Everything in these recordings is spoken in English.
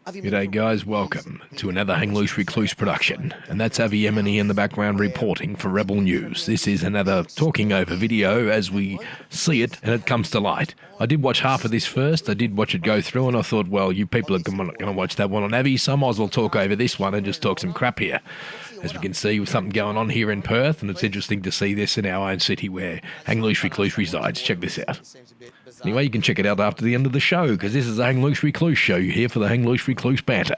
G'day guys, welcome to another Hang Loose Recluse production, and that's Avi Yemeni in the background reporting for Rebel News. This is another talking over video as we see it and it comes to light. I did watch half of this first, I did watch it go through, and I thought, well, you people are going to watch that one on Avi, so I might as well talk over this one and just talk some crap here. As we can see, with something going on here in Perth, and it's interesting to see this in our own city where Hang Loose Recluse resides. Check this out. Anyway, you can check it out after the end of the show, because this is a Hang Loose Recluse show. You're here for the Hang Loose Recluse banter.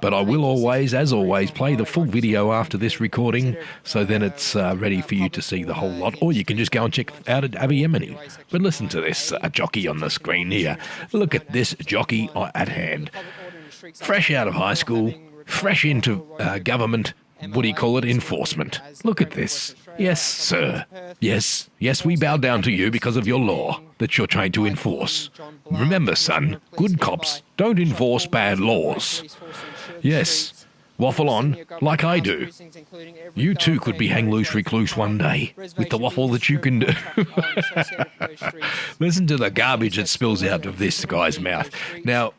But I will always, as always, play the full video after this recording, so then it's ready for you to see the whole lot, or you can just go and check out at Avi Yemeni. But listen to this jockey on the screen here. Look at this jockey at hand. Fresh out of high school, fresh into government, what do you call it, enforcement. Look at this. Yes, sir. Yes, we bow down to you because of your law that you're trying to enforce. Remember, son, good cops don't enforce bad laws. Yes, waffle on like I do. You too could be Hang Loose Recluse one day with the waffle that you can do. Listen to the garbage that spills out of this guy's mouth. Now,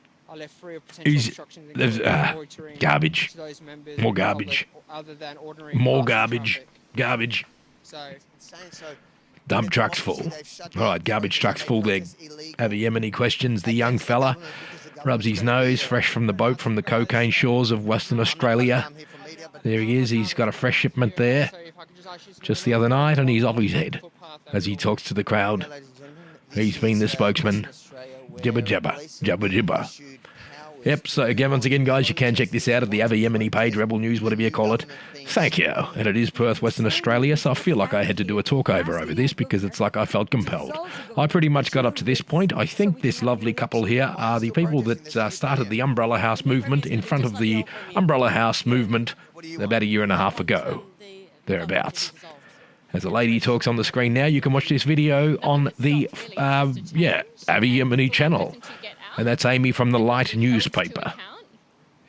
garbage, more garbage, more garbage. Dump trucks full. All right, garbage trucks full there. Avi Yemeni questions the young fella. Rubs his nose, fresh from the boat from the cocaine shores of Western Australia. There he is. He's got a fresh shipment there just the other night, and he's off his head as he talks to the crowd. He's been the spokesman. Jibber jabber, jabber jibber. Yep, so again, once again, guys, you can check this out at the Avi Yemeni page, Rebel News, whatever you call it. Thank you. And it is Perth, Western Australia, so I feel like I had to do a talk over this because it's like I felt compelled. I pretty much got up to this point. I think this lovely couple here are the people that started the Umbrella House movement in front of the Umbrella House movement about a year and a half ago, thereabouts. As a lady talks on the screen now, you can watch this video on the, Avi Yemeni channel. And that's Amy from the Light newspaper.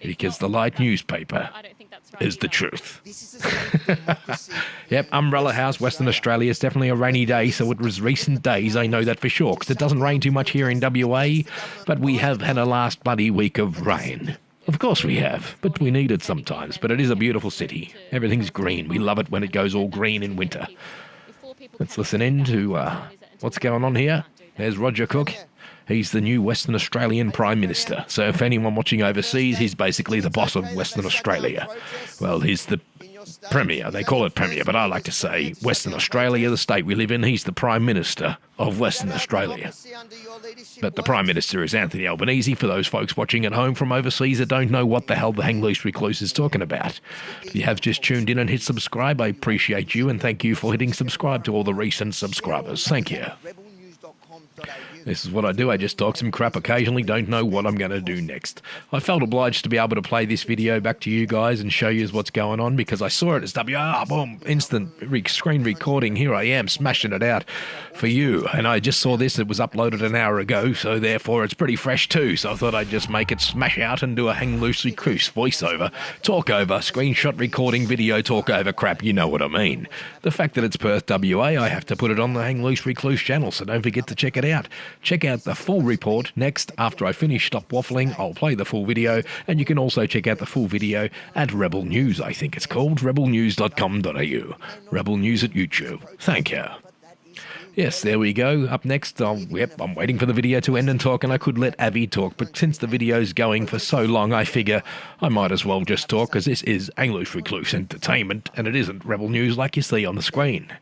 Because the Light newspaper is the truth. Yep, Umbrella House, Western Australia. It's definitely a rainy day, so it was recent days, I know that for sure. Because it doesn't rain too much here in WA, but we have had a last bloody week of rain. Of course we have, but we need it sometimes. But it is a beautiful city. Everything's green. We love it when it goes all green in winter. Let's listen in to what's going on here. There's Roger Cook. He's the new Western Australian Prime Minister. So if anyone watching overseas, he's basically the boss of Western Australia. Well, he's the Premier. They call it Premier, but I like to say Western Australia, the state we live in. He's the Prime Minister of Western Australia. But the Prime Minister is Anthony Albanese, for those folks watching at home from overseas that don't know what the hell the Hang Loose Recluse is talking about. If you have just tuned in and hit subscribe, I appreciate you, and thank you for hitting subscribe to all the recent subscribers. Thank you. This is what I do. I just talk some crap occasionally, don't know what I'm going to do next. I felt obliged to be able to play this video back to you guys and show you what's going on because I saw it as boom, instant screen recording. Here I am, smashing it out for you. And I just saw this. It was uploaded an hour ago, so therefore it's pretty fresh too. So I thought I'd just make it smash out and do a Hang Loose Recluse voiceover, talk over, screenshot recording, video talk over crap. You know what I mean. The fact that it's Perth, WA, I have to put it on the Hang Loose Recluse channel, so don't forget to check it out. Check out the full report next. After I finish stop waffling, I'll play the full video, and you can also check out the full video at Rebel News, I think it's called, rebelnews.com.au. Rebel News at YouTube. Thank you. Yes, there we go. Up next, I'm waiting for the video to end and talk, and I could let Avi talk, but since the video's going for so long, I figure I might as well just talk, because this is Hang Loose Recluse Entertainment, and it isn't Rebel News like you see on the screen.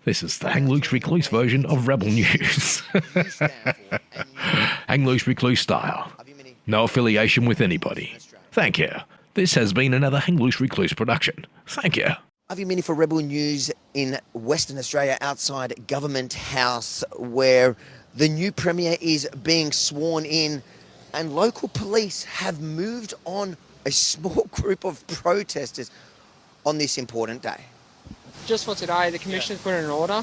This is the Hang Loose Recluse version of Rebel News. Hang Loose Recluse style. No affiliation with anybody. Thank you. This has been another Hang Loose Recluse production. Thank you. Avi Yemeni for Rebel News in Western Australia outside Government House, where the new Premier is being sworn in and local police have moved on a small group of protesters on this important day. Just for today, the Commission's put in an order.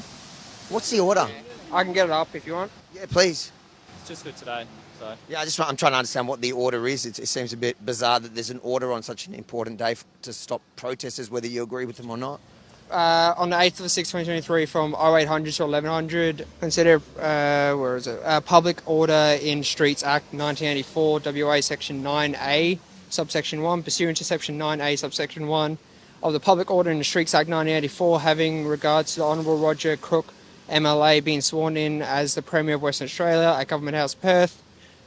What's the order? I can get it up if you want. Yeah, please. It's just for today, so. Yeah, I'm trying to understand what the order is. It seems a bit bizarre that there's an order on such an important day to stop protesters, whether you agree with them or not. on the 8th of the 6th, 2023 from 0800 to 1100, consider, Public Order in Streets Act 1984, WA Section 9A, subsection 1, pursuant to Section 9A, subsection 1 of the Public Order in the Streets Act 1984, having regards to the Honourable Roger Cook, MLA, being sworn in as the Premier of Western Australia at Government House, Perth,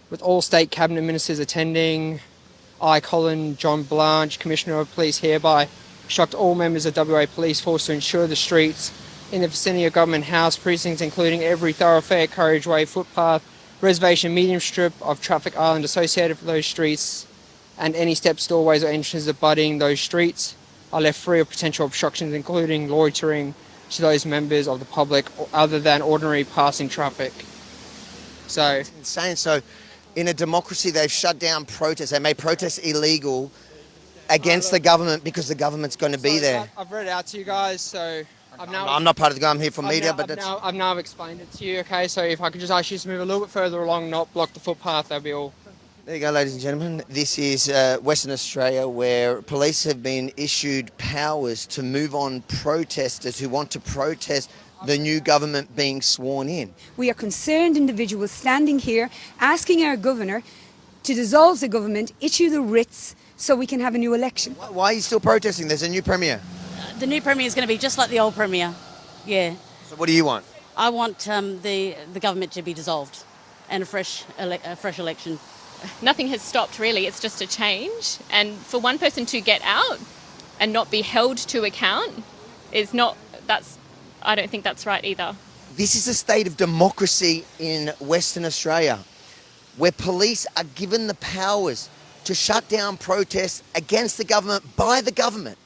with all state cabinet ministers attending. I, Colin John Blanche, Commissioner of Police, hereby instruct all members of WA Police Force to ensure the streets in the vicinity of Government House precincts, including every thoroughfare, carriageway, footpath, reservation, medium strip of traffic island associated with those streets, and any steps, doorways or entrances abutting those streets are left free of potential obstructions, including loitering, to those members of the public other than ordinary passing traffic. So It's insane. So in a democracy, they've shut down protests. They made protests illegal against the government because the government's going to be there. I've read it out to you guys, so I'm not part of the government. I'm here for media, but that's... I've now explained it to you, okay? So if I could just ask you to move a little bit further along, not block the footpath, that'd be all. There you go, ladies and gentlemen. This is Western Australia, where police have been issued powers to move on protesters who want to protest the new government being sworn in. We are concerned individuals standing here asking our governor to dissolve the government, issue the writs so we can have a new election. Why are you still protesting? There's a new premier. The new premier is going to be just like the old premier. Yeah. So what do you want? I want the government to be dissolved and a fresh election. Nothing has stopped, really. It's just a change. And for one person to get out and not be held to account is not, I don't think that's right either. This is a state of democracy in Western Australia, where police are given the powers to shut down protests against the government by the government.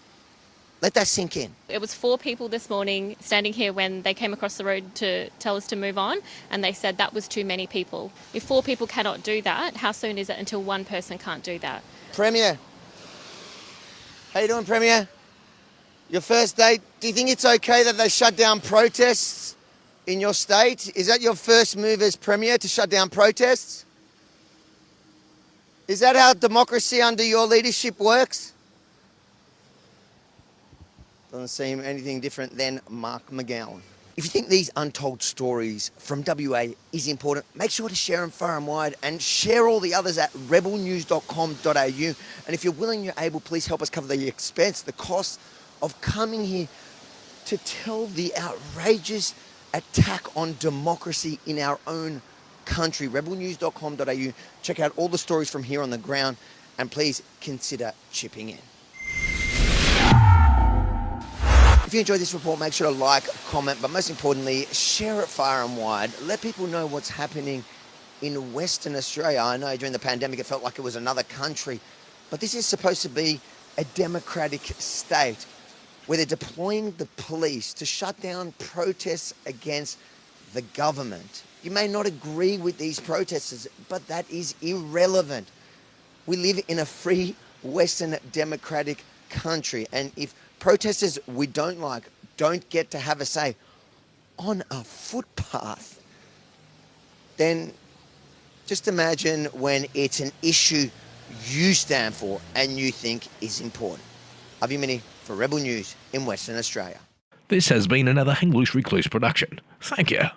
Let that sink in. It was 4 people this morning standing here when they came across the road to tell us to move on, and they said that was too many people. If 4 people cannot do that, how soon is it until one person can't do that? Premier. How you doing, Premier? Your first day. Do you think it's okay that they shut down protests in your state? Is that your first move as Premier, to shut down protests? Is that how democracy under your leadership works? Doesn't seem anything different than Mark McGowan. If you think these untold stories from WA is important, make sure to share them far and wide, and share all the others at rebelnews.com.au. And if you're willing, you're able, please help us cover the expense, the cost of coming here to tell the outrageous attack on democracy in our own country. rebelnews.com.au. Check out all the stories from here on the ground, and please consider chipping in. If you enjoyed this report, make sure to like, comment, but most importantly, share it far and wide. Let people know what's happening in Western Australia. I know during the pandemic it felt like it was another country, but this is supposed to be a democratic state where they're deploying the police to shut down protests against the government. You may not agree with these protesters, but that is irrelevant. We live in a free Western democratic country, and if protesters we don't like don't get to have a say on a footpath, then just imagine when it's an issue you stand for and you think is important. Avi Mini for Rebel News in Western Australia. This has been another Hang Loose Recluse production. Thank you.